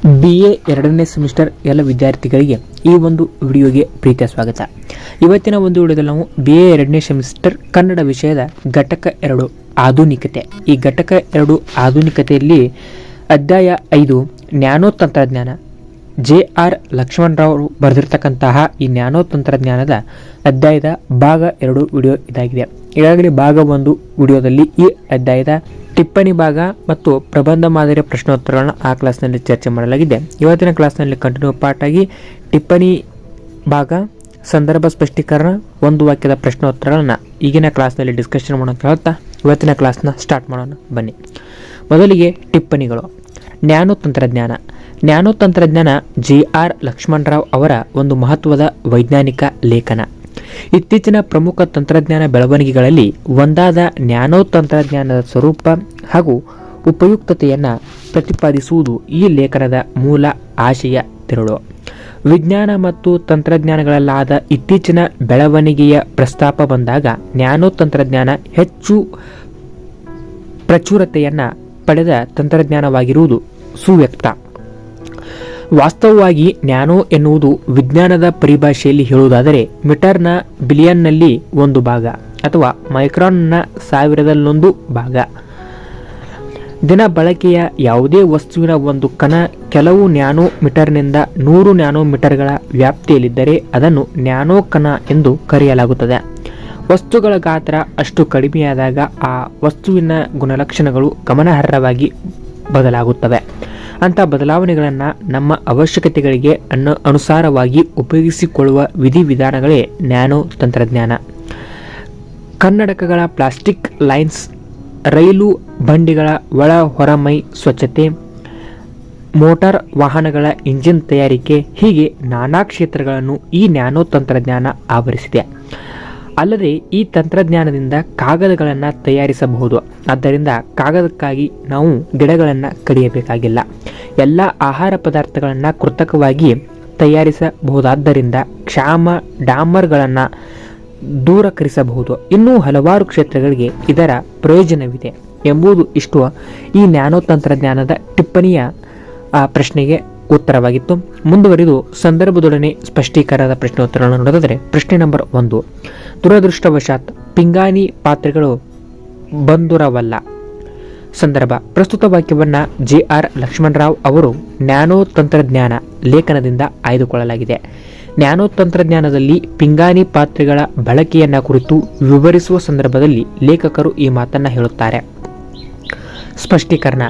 BA ಎರಡನೇ semester ಎಲ್ಲ ವಿದ್ಯಾರ್ಥಿಗಳಿಗೆ ಈ ಒಂದು ವಿಡಿಯೋಗೆ ಪ್ರೀತಿಯ ಸ್ವಾಗತ. ಇವತ್ತಿನ ಒಂದು ವಿಡಿಯೋದಲ್ಲಿ ನಾವು BA ಎರಡನೇ ಸೆಮಿಸ್ಟರ್ ಕನ್ನಡ ವಿಷಯದ ಘಟಕ 2 ಆಧುನಿಕತೆ. ಈ ಘಟಕ 2 ಆಧುನಿಕತೆಯಲ್ಲಿ ಅಧ್ಯಾಯ 5 ನ್ಯಾನೋ ತಂತ್ರಜ್ಞಾನ JR ಲಕ್ಷ್ಮಣರಾವ್ ಬರೆದಿರ್ತಕ್ಕಂತಹ ಈ ನ್ಯಾನೋ ತಂತ್ರಜ್ಞಾನದ ಅಧ್ಯಾಯದ ಭಾಗ 2 ವಿಡಿಯೋ ಇದಾಗಿದೆ. ಈಗಾಗಲೇ ಭಾಗ 1 ವಿಡಿಯೋದಲ್ಲಿ ಈ ಅಧ್ಯಾಯದ ಟಿಪ್ಪಣಿ ಭಾಗ ಮತ್ತು ಪ್ರಬಂಧ ಮಾದರಿಯ ಪ್ರಶ್ನೋತ್ತರಗಳನ್ನು ಆ ಕ್ಲಾಸ್ನಲ್ಲಿ ಚರ್ಚೆ ಮಾಡಲಾಗಿದೆ. ಇವತ್ತಿನ ಕ್ಲಾಸ್ನಲ್ಲಿ ಕಂಟಿನ್ಯೂ ಪಾರ್ಟ್ ಆಗಿ ಟಿಪ್ಪಣಿ ಭಾಗ, ಸಂದರ್ಭ ಸ್ಪಷ್ಟೀಕರಣ, ಒಂದು ವಾಕ್ಯದ ಪ್ರಶ್ನೋತ್ತರಗಳನ್ನು ಈಗಿನ ಕ್ಲಾಸ್ನಲ್ಲಿ ಡಿಸ್ಕಷನ್ ಮಾಡೋಣ ಅಂತ ಹೇಳ್ತಾ ಇವತ್ತಿನ ಕ್ಲಾಸ್ನ ಸ್ಟಾರ್ಟ್ ಮಾಡೋಣ ಬನ್ನಿ. ಮೊದಲಿಗೆ ಟಿಪ್ಪಣಿಗಳು. ನ್ಯಾನೋ ತಂತ್ರಜ್ಞಾನ. ನ್ಯಾನೋ ತಂತ್ರಜ್ಞಾನ JR ಲಕ್ಷ್ಮಣರಾವ್ ಅವರ ಒಂದು ಮಹತ್ವದ ವೈಜ್ಞಾನಿಕ ಲೇಖನ. ಇತ್ತೀಚಿನ ಪ್ರಮುಖ ತಂತ್ರಜ್ಞಾನ ಬೆಳವಣಿಗೆಗಳಲ್ಲಿ ಒಂದಾದ ನ್ಯಾನೋ ತಂತ್ರಜ್ಞಾನದ ಸ್ವರೂಪ ಹಾಗೂ ಉಪಯುಕ್ತತೆಯನ್ನು ಪ್ರತಿಪಾದಿಸುವುದು ಈ ಲೇಖನದ ಮೂಲ ಆಶಯ ತಿರುಳು. ವಿಜ್ಞಾನ ಮತ್ತು ತಂತ್ರಜ್ಞಾನಗಳಲ್ಲಾದ ಇತ್ತೀಚಿನ ಬೆಳವಣಿಗೆಯ ಪ್ರಸ್ತಾಪ ಬಂದಾಗ ನ್ಯಾನೋ ತಂತ್ರಜ್ಞಾನ ಹೆಚ್ಚು ಪ್ರಚುರತೆಯನ್ನು ಪಡೆದ ತಂತ್ರಜ್ಞಾನವಾಗಿರುವುದು ಸುವ್ಯಕ್ತ. ವಾಸ್ತವವಾಗಿ ನ್ಯಾನೋ ಎನ್ನುವುದು ವಿಜ್ಞಾನದ ಪರಿಭಾಷೆಯಲ್ಲಿ ಹೇಳುವುದಾದರೆ ಮೀಟರ್ನ ಬಿಲಿಯನ್ನಲ್ಲಿ ಒಂದು ಭಾಗ ಅಥವಾ ಮೈಕ್ರಾನ್ನ 1000 ಭಾಗ. ದಿನ ಬಳಕೆಯ ಯಾವುದೇ ವಸ್ತುವಿನ ಒಂದು ಕಣ ಕೆಲವು ನ್ಯಾನೋ ಮೀಟರ್ನಿಂದ 100 ನ್ಯಾನೋಮೀಟರ್ಗಳ ವ್ಯಾಪ್ತಿಯಲ್ಲಿದ್ದರೆ ಅದನ್ನು ನ್ಯಾನೋ ಕಣ ಎಂದು ಕರೆಯಲಾಗುತ್ತದೆ. ವಸ್ತುಗಳ ಗಾತ್ರ ಅಷ್ಟು ಕಡಿಮೆಯಾದಾಗ ಆ ವಸ್ತುವಿನ ಗುಣಲಕ್ಷಣಗಳು ಗಮನಾರ್ಹವಾಗಿ ಬದಲಾಗುತ್ತವೆ. ಅಂಥ ಬದಲಾವಣೆಗಳನ್ನು ನಮ್ಮ ಅವಶ್ಯಕತೆಗಳಿಗೆ ಅನುಸಾರವಾಗಿ ಉಪಯೋಗಿಸಿಕೊಳ್ಳುವ ವಿಧಿವಿಧಾನಗಳೇ ನ್ಯಾನೋ ತಂತ್ರಜ್ಞಾನ. ಕನ್ನಡಕಗಳ ಪ್ಲಾಸ್ಟಿಕ್ ಲೈನ್ಸ್, ರೈಲು ಬಂಡಿಗಳ ಒಳ ಹೊರಮೈ ಸ್ವಚ್ಛತೆ, ಮೋಟಾರ್ ವಾಹನಗಳ ಇಂಜಿನ್ ತಯಾರಿಕೆ, ಹೀಗೆ ನಾನಾ ಕ್ಷೇತ್ರಗಳನ್ನು ಈ ನ್ಯಾನೋ ತಂತ್ರಜ್ಞಾನ ಆವರಿಸಿದೆ. ಅಲ್ಲದೆ ಈ ತಂತ್ರಜ್ಞಾನದಿಂದ ಕಾಗದಗಳನ್ನು ತಯಾರಿಸಬಹುದು. ಆದ್ದರಿಂದ ಕಾಗದಕ್ಕಾಗಿ ನಾವು ಗಿಡಗಳನ್ನು ಕಡಿಯಬೇಕಾಗಿಲ್ಲ. ಎಲ್ಲ ಆಹಾರ ಪದಾರ್ಥಗಳನ್ನು ಕೃತಕವಾಗಿ ತಯಾರಿಸಬಹುದಾದ್ದರಿಂದ ಕ್ಷಾಮ ಡಾಮರ್ಗಳನ್ನು ದೂರೀಕರಿಸಬಹುದು. ಇನ್ನೂ ಹಲವಾರು ಕ್ಷೇತ್ರಗಳಿಗೆ ಇದರ ಪ್ರಯೋಜನವಿದೆ ಎಂಬುದು ಇಷ್ಟು ಈ ನ್ಯಾನೋ ತಂತ್ರಜ್ಞಾನದ ಟಿಪ್ಪಣಿಯ ಪ್ರಶ್ನೆಗೆ ಉತ್ತರವಾಗಿತ್ತು. ಮುಂದುವರಿದು ಸಂದರ್ಭದೊಡನೆ ಸ್ಪಷ್ಟೀಕರಣದ ಪ್ರಶ್ನೋತ್ತರಗಳನ್ನು ನೋಡಿದರೆ ಪ್ರಶ್ನೆ ನಂಬರ್ 1, ದುರದೃಷ್ಟವಶಾತ್ ಪಿಂಗಾಣಿ ಪಾತ್ರೆಗಳು ಬಂಧುರವಲ್ಲ. ಸಂದರ್ಭ. ಪ್ರಸ್ತುತ ವಾಕ್ಯವನ್ನು JR ಲಕ್ಷ್ಮಣರಾವ್ ಅವರು ನ್ಯಾನೋ ತಂತ್ರಜ್ಞಾನ ಲೇಖನದಿಂದ ಆಯ್ದುಕೊಳ್ಳಲಾಗಿದೆ. ನ್ಯಾನೋ ತಂತ್ರಜ್ಞಾನದಲ್ಲಿ ಪಿಂಗಾಣಿ ಪಾತ್ರೆಗಳ ಬಳಕೆಯನ್ನು ಕುರಿತು ವಿವರಿಸುವ ಸಂದರ್ಭದಲ್ಲಿ ಲೇಖಕರು ಈ ಮಾತನ್ನು ಹೇಳುತ್ತಾರೆ. ಸ್ಪಷ್ಟೀಕರಣ.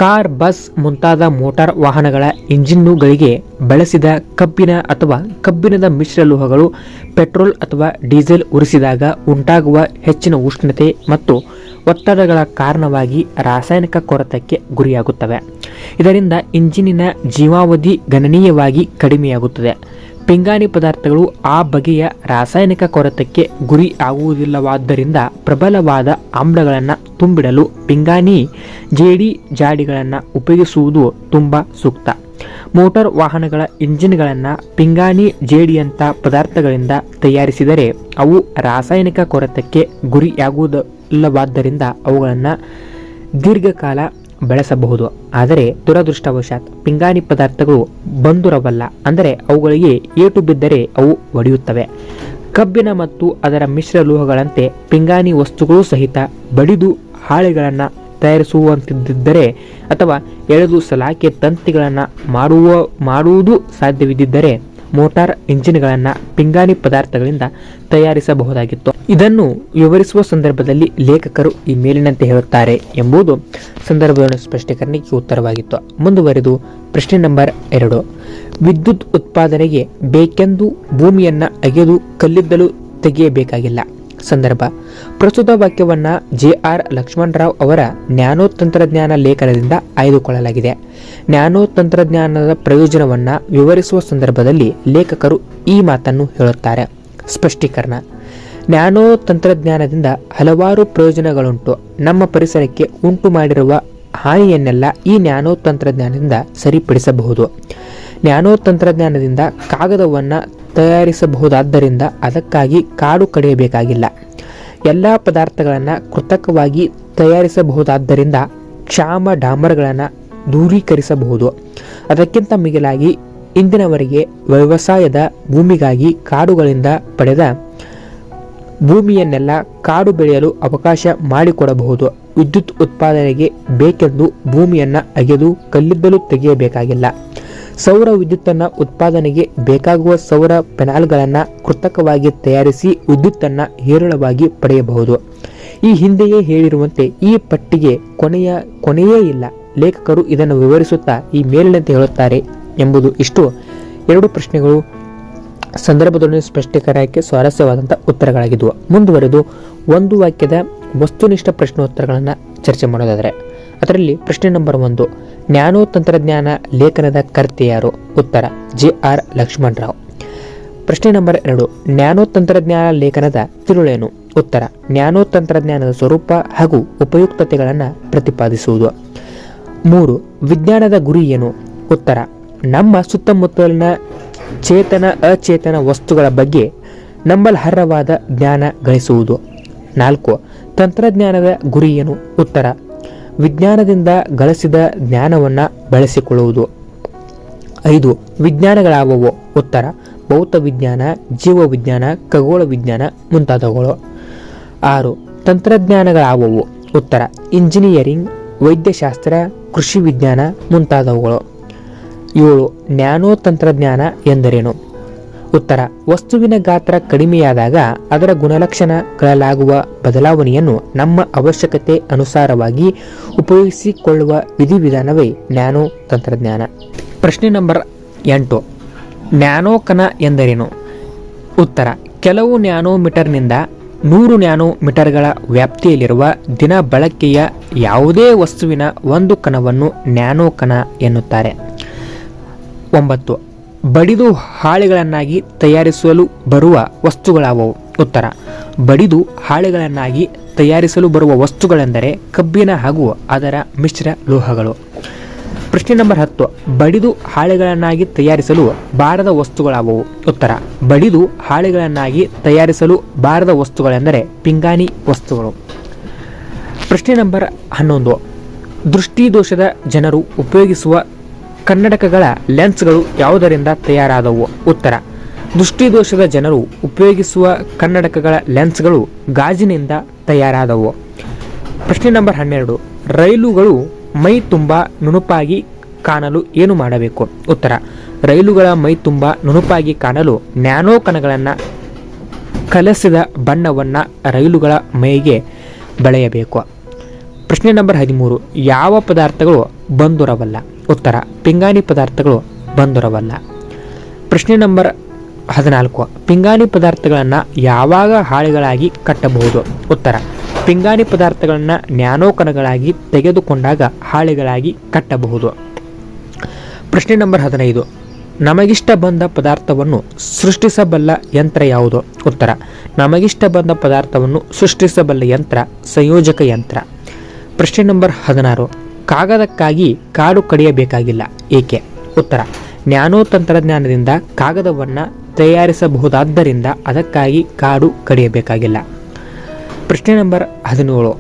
ಕಾರ್, ಬಸ್ ಮುಂತಾದ ಮೋಟಾರ್ ವಾಹನಗಳ ಇಂಜಿನ್ನುಗಳಿಗೆ ಬಳಸಿದ ಕಬ್ಬಿಣ ಅಥವಾ ಕಬ್ಬಿಣದ ಮಿಶ್ರಲೋಹಗಳು ಪೆಟ್ರೋಲ್ ಅಥವಾ ಡೀಸೆಲ್ ಉರಿಸಿದಾಗ ಉಂಟಾಗುವ ಹೆಚ್ಚಿನ ಉಷ್ಣತೆ ಮತ್ತು ಒತ್ತಡಗಳ ಕಾರಣವಾಗಿ ರಾಸಾಯನಿಕ ಕೊರತೆಗೆ ಗುರಿಯಾಗುತ್ತವೆ. ಇದರಿಂದ ಇಂಜಿನಿನ ಜೀವಾವಧಿ ಗಣನೀಯವಾಗಿ ಕಡಿಮೆಯಾಗುತ್ತದೆ. ಪಿಂಗಾಣಿ ಪದಾರ್ಥಗಳು ಆ ಬಗೆಯ ರಾಸಾಯನಿಕ ಕೊರತೆಗೆ ಗುರಿ ಆಗುವುದಿಲ್ಲವಾದ್ದರಿಂದ ಪ್ರಬಲವಾದ ಆಮ್ಲಗಳನ್ನು ತುಂಬಿಡಲು ಪಿಂಗಾಣಿ ಜೇಡಿ ಜಾಡಿಗಳನ್ನು ಉಪಯೋಗಿಸುವುದು ತುಂಬ ಸೂಕ್ತ. ಮೋಟಾರ್ ವಾಹನಗಳ ಇಂಜಿನ್ಗಳನ್ನು ಪಿಂಗಾಣಿ ಜೇಡಿಯಂಥ ಪದಾರ್ಥಗಳಿಂದ ತಯಾರಿಸಿದರೆ ಅವು ರಾಸಾಯನಿಕ ಕೊರತೆಗೆ ಗುರಿಯಾಗುವುದಿಲ್ಲವಾದ್ದರಿಂದ ಅವುಗಳನ್ನು ದೀರ್ಘಕಾಲ ಬಳಸಬಹುದು. ಆದರೆ ದುರದೃಷ್ಟವಶಾತ್ ಪಿಂಗಾಣಿ ಪದಾರ್ಥಗಳು ಬಂಧುರವಲ್ಲ, ಅಂದರೆ ಅವುಗಳಿಗೆ ಏಟು ಬಿದ್ದರೆ ಅವು ಒಡೆಯುತ್ತವೆ. ಕಬ್ಬಿಣ ಮತ್ತು ಅದರ ಮಿಶ್ರಲೋಹಗಳಂತೆ ಪಿಂಗಾಣಿ ವಸ್ತುಗಳು ಸಹಿತ ಬಡಿದು ಹಾಳೆಗಳನ್ನು ತಯಾರಿಸುವಂತಿದ್ದರೆ ಅಥವಾ ಎಳೆದು ಸಲಾಕೆ ತಂತಿಗಳನ್ನು ಮಾಡುವುದು ಸಾಧ್ಯವಿದ್ದರೆ ಮೋಟಾರ್ ಇಂಜಿನ್ಗಳನ್ನು ಪಿಂಗಾಣಿ ಪದಾರ್ಥಗಳಿಂದ ತಯಾರಿಸಬಹುದಾಗಿತ್ತು. ಇದನ್ನು ವಿವರಿಸುವ ಸಂದರ್ಭದಲ್ಲಿ ಲೇಖಕರು ಈ ಮೇಲಿನಂತೆ ಹೇಳುತ್ತಾರೆ ಎಂಬುದು ಸಂದರ್ಭದ ಸ್ಪಷ್ಟೀಕರಣಕ್ಕೆ ಉತ್ತರವಾಗಿತ್ತು. ಮುಂದುವರೆದು ಪ್ರಶ್ನೆ ನಂಬರ್ 2, ವಿದ್ಯುತ್ ಉತ್ಪಾದನೆಗೆ ಬೇಕೆಂದು ಭೂಮಿಯನ್ನು ಅಗೆದು ಕಲ್ಲಿದ್ದಲು ತೆಗೆಯಬೇಕಾಗಿಲ್ಲ. ಸಂದರ್ಭ. ಪ್ರಸ್ತುತ ವಾಕ್ಯವನ್ನು JR ಲಕ್ಷ್ಮಣರಾವ್ ಅವರ ನ್ಯಾನೋ ತಂತ್ರಜ್ಞಾನ ಲೇಖನದಿಂದ ಆಯ್ದುಕೊಳ್ಳಲಾಗಿದೆ. ನ್ಯಾನೋ ತಂತ್ರಜ್ಞಾನದ ಪ್ರಯೋಜನವನ್ನು ವಿವರಿಸುವ ಸಂದರ್ಭದಲ್ಲಿ ಲೇಖಕರು ಈ ಮಾತನ್ನು ಹೇಳುತ್ತಾರೆ. ಸ್ಪಷ್ಟೀಕರಣ. ನ್ಯಾನೋ ತಂತ್ರಜ್ಞಾನದಿಂದ ಹಲವಾರು ಪ್ರಯೋಜನಗಳುಂಟು. ನಮ್ಮ ಪರಿಸರಕ್ಕೆ ಉಂಟು ಮಾಡಿರುವ ಹಾನಿಯನ್ನೆಲ್ಲ ಈ ನ್ಯಾನೋ ತಂತ್ರಜ್ಞಾನದಿಂದ ಸರಿಪಡಿಸಬಹುದು. ನ್ಯಾನೋ ತಂತ್ರಜ್ಞಾನದಿಂದ ಕಾಗದವನ್ನು ತಯಾರಿಸಬಹುದಾದ್ದರಿಂದ ಅದಕ್ಕಾಗಿ ಕಾಡು ಕಡಿಯಬೇಕಾಗಿಲ್ಲ. ಎಲ್ಲ ಪದಾರ್ಥಗಳನ್ನು ಕೃತಕವಾಗಿ ತಯಾರಿಸಬಹುದಾದ್ದರಿಂದ ಕ್ಷಾಮ ಡಾಮರ್ಗಳನ್ನು ದೂರೀಕರಿಸಬಹುದು. ಅದಕ್ಕಿಂತ ಮಿಗಿಲಾಗಿ ಇಂದಿನವರೆಗೆ ವ್ಯವಸಾಯದ ಭೂಮಿಗಾಗಿ ಕಾಡುಗಳಿಂದ ಪಡೆದ ಭೂಮಿಯನ್ನೆಲ್ಲ ಕಾಡು ಬೆಳೆಯಲು ಅವಕಾಶ ಮಾಡಿಕೊಡಬಹುದು. ವಿದ್ಯುತ್ ಉತ್ಪಾದನೆಗೆ ಬೇಕೆಂದು ಭೂಮಿಯನ್ನು ಅಗೆದು ಕಲ್ಲಿದ್ದಲು ತೆಗೆಯಬೇಕಾಗಿಲ್ಲ. ಸೌರ ವಿದ್ಯುತ್ತನ್ನು ಉತ್ಪಾದನೆಗೆ ಬೇಕಾಗುವ ಸೌರ ಪ್ಯಾನಲ್ಗಳನ್ನು ಕೃತಕವಾಗಿ ತಯಾರಿಸಿ ವಿದ್ಯುತ್ತನ್ನು ಹೇರಳವಾಗಿ ಪಡೆಯಬಹುದು. ಈ ಹಿಂದೆಯೇ ಹೇಳಿರುವಂತೆ ಈ ಪಟ್ಟಿಗೆ ಕೊನೆಯೇ ಇಲ್ಲ. ಲೇಖಕರು ಇದನ್ನು ವಿವರಿಸುತ್ತಾ ಈ ಮೇಲಿನಂತೆ ಹೇಳುತ್ತಾರೆ ಎಂಬುದು ಇಷ್ಟು. ಎರಡು ಪ್ರಶ್ನೆಗಳು ಸಂದರ್ಭದೊಂದಿಗೆ ಸ್ಪಷ್ಟೀಕರಣಕ್ಕೆ ಸ್ವಾರಸ್ಯವಾದಂಥ ಉತ್ತರಗಳಾಗಿದ್ದವು. ಮುಂದುವರೆದು ಒಂದು ವಾಕ್ಯದ ವಸ್ತುನಿಷ್ಠ ಪ್ರಶ್ನೋತ್ತರಗಳನ್ನು ಚರ್ಚೆ ಮಾಡೋದಾದರೆ ಅದರಲ್ಲಿ ಪ್ರಶ್ನೆ ನಂಬರ್ 1, ನ್ಯಾನೋ ತಂತ್ರಜ್ಞಾನ ಲೇಖನದ ಕರ್ತೆ ಯಾರು? ಉತ್ತರ JR ಲಕ್ಷ್ಮಣರಾವ್. ಪ್ರಶ್ನೆ ನಂಬರ್ 2, ನ್ಯಾನೋ ತಂತ್ರಜ್ಞಾನ ಲೇಖನದ ತಿರುಳೇನು? ಉತ್ತರ ನ್ಯಾನೋ ತಂತ್ರಜ್ಞಾನದ ಸ್ವರೂಪ ಹಾಗೂ ಉಪಯುಕ್ತತೆಗಳನ್ನು ಪ್ರತಿಪಾದಿಸುವುದು. 3, ವಿಜ್ಞಾನದ ಗುರಿ ಏನು? ಉತ್ತರ ನಮ್ಮ ಸುತ್ತಮುತ್ತಲಿನ ಚೇತನ ಅಚೇತನ ವಸ್ತುಗಳ ಬಗ್ಗೆ ನಂಬಲರ್ಹವಾದ ಜ್ಞಾನ ಗಳಿಸುವುದು. 4, ತಂತ್ರಜ್ಞಾನದ ಗುರಿ ಏನು? ಉತ್ತರ ವಿಜ್ಞಾನದಿಂದ ಗಳಿಸಿದ ಜ್ಞಾನವನ್ನು ಬಳಸಿಕೊಳ್ಳುವುದು. 5, ವಿಜ್ಞಾನಗಳಾವವು? ಉತ್ತರ ಭೌತ ವಿಜ್ಞಾನ, ಜೀವವಿಜ್ಞಾನ, ಖಗೋಳ ವಿಜ್ಞಾನ ಮುಂತಾದವುಗಳು. 6, ತಂತ್ರಜ್ಞಾನಗಳಾವವು? ಉತ್ತರ ಇಂಜಿನಿಯರಿಂಗ್, ವೈದ್ಯಶಾಸ್ತ್ರ, ಕೃಷಿ ವಿಜ್ಞಾನ ಮುಂತಾದವುಗಳು. 7, ನ್ಯಾನೋ ತಂತ್ರಜ್ಞಾನ ಎಂದರೇನು? ಉತ್ತರ ವಸ್ತುವಿನ ಗಾತ್ರ ಕಡಿಮೆಯಾದಾಗ ಅದರ ಗುಣಲಕ್ಷಣಗಳಲ್ಲಾಗುವ ಬದಲಾವಣೆಯನ್ನು ನಮ್ಮ ಅವಶ್ಯಕತೆ ಅನುಸಾರವಾಗಿ ಉಪಯೋಗಿಸಿಕೊಳ್ಳುವ ವಿಧಿವಿಧಾನವೇ ನ್ಯಾನೋ ತಂತ್ರಜ್ಞಾನ. ಪ್ರಶ್ನೆ ನಂಬರ್ 8, ನ್ಯಾನೋ ಕಣ ಎಂದರೇನು? ಉತ್ತರ ಕೆಲವು ನ್ಯಾನೋಮೀಟರ್ನಿಂದ 100 ನ್ಯಾನೋಮೀಟರ್ಗಳ ವ್ಯಾಪ್ತಿಯಲ್ಲಿರುವ ದಿನ ಬಳಕೆಯ ಯಾವುದೇ ವಸ್ತುವಿನ ಒಂದು ಕಣವನ್ನು ನ್ಯಾನೋ ಕಣ ಎನ್ನುತ್ತಾರೆ. 9, ಬಡಿದು ಹಾಳೆಗಳನ್ನಾಗಿ ತಯಾರಿಸಲು ಬರುವ ವಸ್ತುಗಳಾವವು? ಉತ್ತರ ಬಡಿದು ಹಾಳೆಗಳನ್ನಾಗಿ ತಯಾರಿಸಲು ಬರುವ ವಸ್ತುಗಳೆಂದರೆ ಕಬ್ಬಿಣ ಹಾಗೂ ಅದರ ಮಿಶ್ರ ಲೋಹಗಳು. ಪ್ರಶ್ನೆ ನಂಬರ್ 10, ಬಡಿದು ಹಾಳೆಗಳನ್ನಾಗಿ ತಯಾರಿಸಲು ಬಾರದ ವಸ್ತುಗಳಾವವು? ಉತ್ತರ ಬಡಿದು ಹಾಳೆಗಳನ್ನಾಗಿ ತಯಾರಿಸಲು ಬಾರದ ವಸ್ತುಗಳೆಂದರೆ ಪಿಂಗಾಣಿ ವಸ್ತುಗಳು. ಪ್ರಶ್ನೆ ನಂಬರ್ 11, ದೃಷ್ಟಿದೋಷದ ಜನರು ಉಪಯೋಗಿಸುವ ಕನ್ನಡಕಗಳ ಲೆನ್ಸ್ಗಳು ಯಾವುದರಿಂದ ತಯಾರಾದವು? ಉತ್ತರ ದೃಷ್ಟಿದೋಷದ ಜನರು ಉಪಯೋಗಿಸುವ ಕನ್ನಡಕಗಳ ಲೆನ್ಸ್ಗಳು ಗಾಜಿನಿಂದ ತಯಾರಾದವು. ಪ್ರಶ್ನೆ ನಂಬರ್ 12, ರೈಲುಗಳು ಮೈ ತುಂಬ ನುಣುಪಾಗಿ ಕಾಣಲು ಏನು ಮಾಡಬೇಕು? ಉತ್ತರ ರೈಲುಗಳ ಮೈ ತುಂಬ ನುಣುಪಾಗಿ ಕಾಣಲು ನ್ಯಾನೋ ಕಣಗಳನ್ನು ಕಲಸಿದ ಬಣ್ಣವನ್ನು ರೈಲುಗಳ ಮೈಗೆ ಬಳೆಯಬೇಕು. ಪ್ರಶ್ನೆ ನಂಬರ್ 13, ಯಾವ ಪದಾರ್ಥಗಳು ಬಂಧುರವಲ್ಲ? ಉತ್ತರ ಪಿಂಗಾಣಿ ಪದಾರ್ಥಗಳು ಬಂಧುರವಲ್ಲ. ಪ್ರಶ್ನೆ ನಂಬರ್ 14, ಪಿಂಗಾಣಿ ಪದಾರ್ಥಗಳನ್ನು ಯಾವಾಗ ಹಾಳೆಗಳಾಗಿ ಕಟ್ಟಬಹುದು? ಉತ್ತರ ಪಿಂಗಾಣಿ ಪದಾರ್ಥಗಳನ್ನು ನ್ಯಾನೋ ಕಣಗಳಾಗಿ ತೆಗೆದುಕೊಂಡಾಗ ಹಾಳೆಗಳಾಗಿ ಕಟ್ಟಬಹುದು. ಪ್ರಶ್ನೆ ನಂಬರ್ 15, ನಮಗಿಷ್ಟ ಬಂದ ಪದಾರ್ಥವನ್ನು ಸೃಷ್ಟಿಸಬಲ್ಲ ಯಂತ್ರ ಯಾವುದು? ಉತ್ತರ ನಮಗಿಷ್ಟ ಬಂದ ಪದಾರ್ಥವನ್ನು ಸೃಷ್ಟಿಸಬಲ್ಲ ಯಂತ್ರ ಸಂಯೋಜಕ ಯಂತ್ರ. ಪ್ರಶ್ನೆ ನಂಬರ್ 16, ಕಾಗದಕ್ಕಾಗಿ ಕಾಡು ಕಡಿಯಬೇಕಾಗಿಲ್ಲ, ಏಕೆ? ಉತ್ತರ ನ್ಯಾನೋ ತಂತ್ರಜ್ಞಾನದಿಂದ ಕಾಗದವನ್ನು ತಯಾರಿಸಬಹುದಾದ್ದರಿಂದ ಅದಕ್ಕಾಗಿ ಕಾಡು ಕಡಿಯಬೇಕಾಗಿಲ್ಲ. ಪ್ರಶ್ನೆ ನಂಬರ್ 17,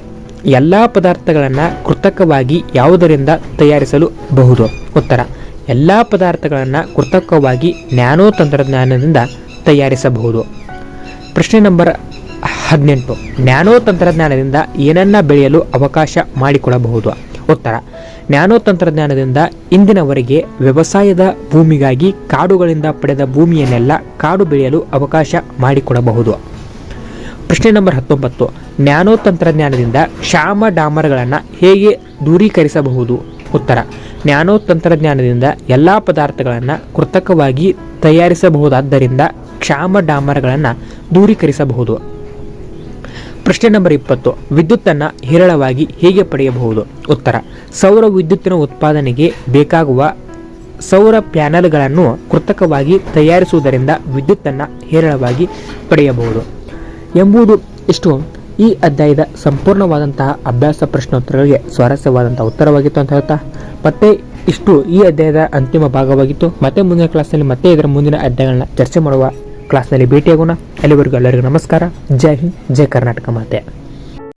ಎಲ್ಲ ಪದಾರ್ಥಗಳನ್ನು ಕೃತಕವಾಗಿ ಯಾವುದರಿಂದ ತಯಾರಿಸಲು ಬಹುದು? ಉತ್ತರ ಎಲ್ಲ ಪದಾರ್ಥಗಳನ್ನು ಕೃತಕವಾಗಿ ನ್ಯಾನೋ ತಂತ್ರಜ್ಞಾನದಿಂದ ತಯಾರಿಸಬಹುದು. ಪ್ರಶ್ನೆ ನಂಬರ್ 18, ನ್ಯಾನೋ ತಂತ್ರಜ್ಞಾನದಿಂದ ಏನನ್ನ ಬೆಳೆಯಲು ಅವಕಾಶ ಮಾಡಿಕೊಡಬಹುದು? ಉತ್ತರ ನ್ಯಾನೋ ತಂತ್ರಜ್ಞಾನದಿಂದ ಇಂದಿನವರೆಗೆ ವ್ಯವಸಾಯದ ಭೂಮಿಗಾಗಿ ಕಾಡುಗಳಿಂದ ಪಡೆದ ಭೂಮಿಯನ್ನೆಲ್ಲ ಕಾಡು ಬೆಳೆಯಲು ಅವಕಾಶ ಮಾಡಿಕೊಡಬಹುದು. ಪ್ರಶ್ನೆ ನಂಬರ್ 19, ನ್ಯಾನೋ ತಂತ್ರಜ್ಞಾನದಿಂದ ಕ್ಷಾಮ ಡಾಮರ್ಗಳನ್ನು ಹೇಗೆ ದೂರೀಕರಿಸಬಹುದು? ಉತ್ತರ ನ್ಯಾನೋ ತಂತ್ರಜ್ಞಾನದಿಂದ ಎಲ್ಲ ಪದಾರ್ಥಗಳನ್ನು ಕೃತಕವಾಗಿ ತಯಾರಿಸಬಹುದಾದ್ದರಿಂದ ಕ್ಷಾಮ ಡಾಮರ್ಗಳನ್ನು ದೂರೀಕರಿಸಬಹುದು. ಪ್ರಶ್ನೆ ನಂಬರ್ 20, ವಿದ್ಯುತ್ತನ್ನು ಹೇರಳವಾಗಿ ಹೇಗೆ ಪಡೆಯಬಹುದು? ಉತ್ತರ ಸೌರ ವಿದ್ಯುತ್ತಿನ ಉತ್ಪಾದನೆಗೆ ಬೇಕಾಗುವ ಸೌರ ಪ್ಯಾನಲ್ಗಳನ್ನು ಕೃತಕವಾಗಿ ತಯಾರಿಸುವುದರಿಂದ ವಿದ್ಯುತ್ತನ್ನು ಹೇರಳವಾಗಿ ಪಡೆಯಬಹುದು ಎಂಬುದು ಇಷ್ಟು ಈ ಅಧ್ಯಾಯದ ಸಂಪೂರ್ಣವಾದಂತಹ ಅಭ್ಯಾಸ ಪ್ರಶ್ನೋತ್ತರಗಳಿಗೆ ಸ್ವಾರಸ್ಯವಾದಂತಹ ಉತ್ತರವಾಗಿತ್ತು ಅಂತ ಹೇಳ್ತಾ ಮತ್ತೆ ಇಷ್ಟು ಈ ಅಧ್ಯಾಯದ ಅಂತಿಮ ಭಾಗವಾಗಿತ್ತು. ಮತ್ತೆ ಮುಂದಿನ ಕ್ಲಾಸ್ನಲ್ಲಿ ಮತ್ತೆ ಇದರ ಮುಂದಿನ ಅಧ್ಯಾಯಗಳನ್ನ ಚರ್ಚೆ ಮಾಡುವ ಕ್ಲಾಸ್ನಲ್ಲಿ ಭೇಟಿಯಾಗೋಣ. ಅಲ್ಲಿವರೆಗೂ ಎಲ್ಲರಿಗೂ ನಮಸ್ಕಾರ. ಜೈ ಹಿಂದ್, ಜೈ ಕರ್ನಾಟಕ ಮಾತೆ.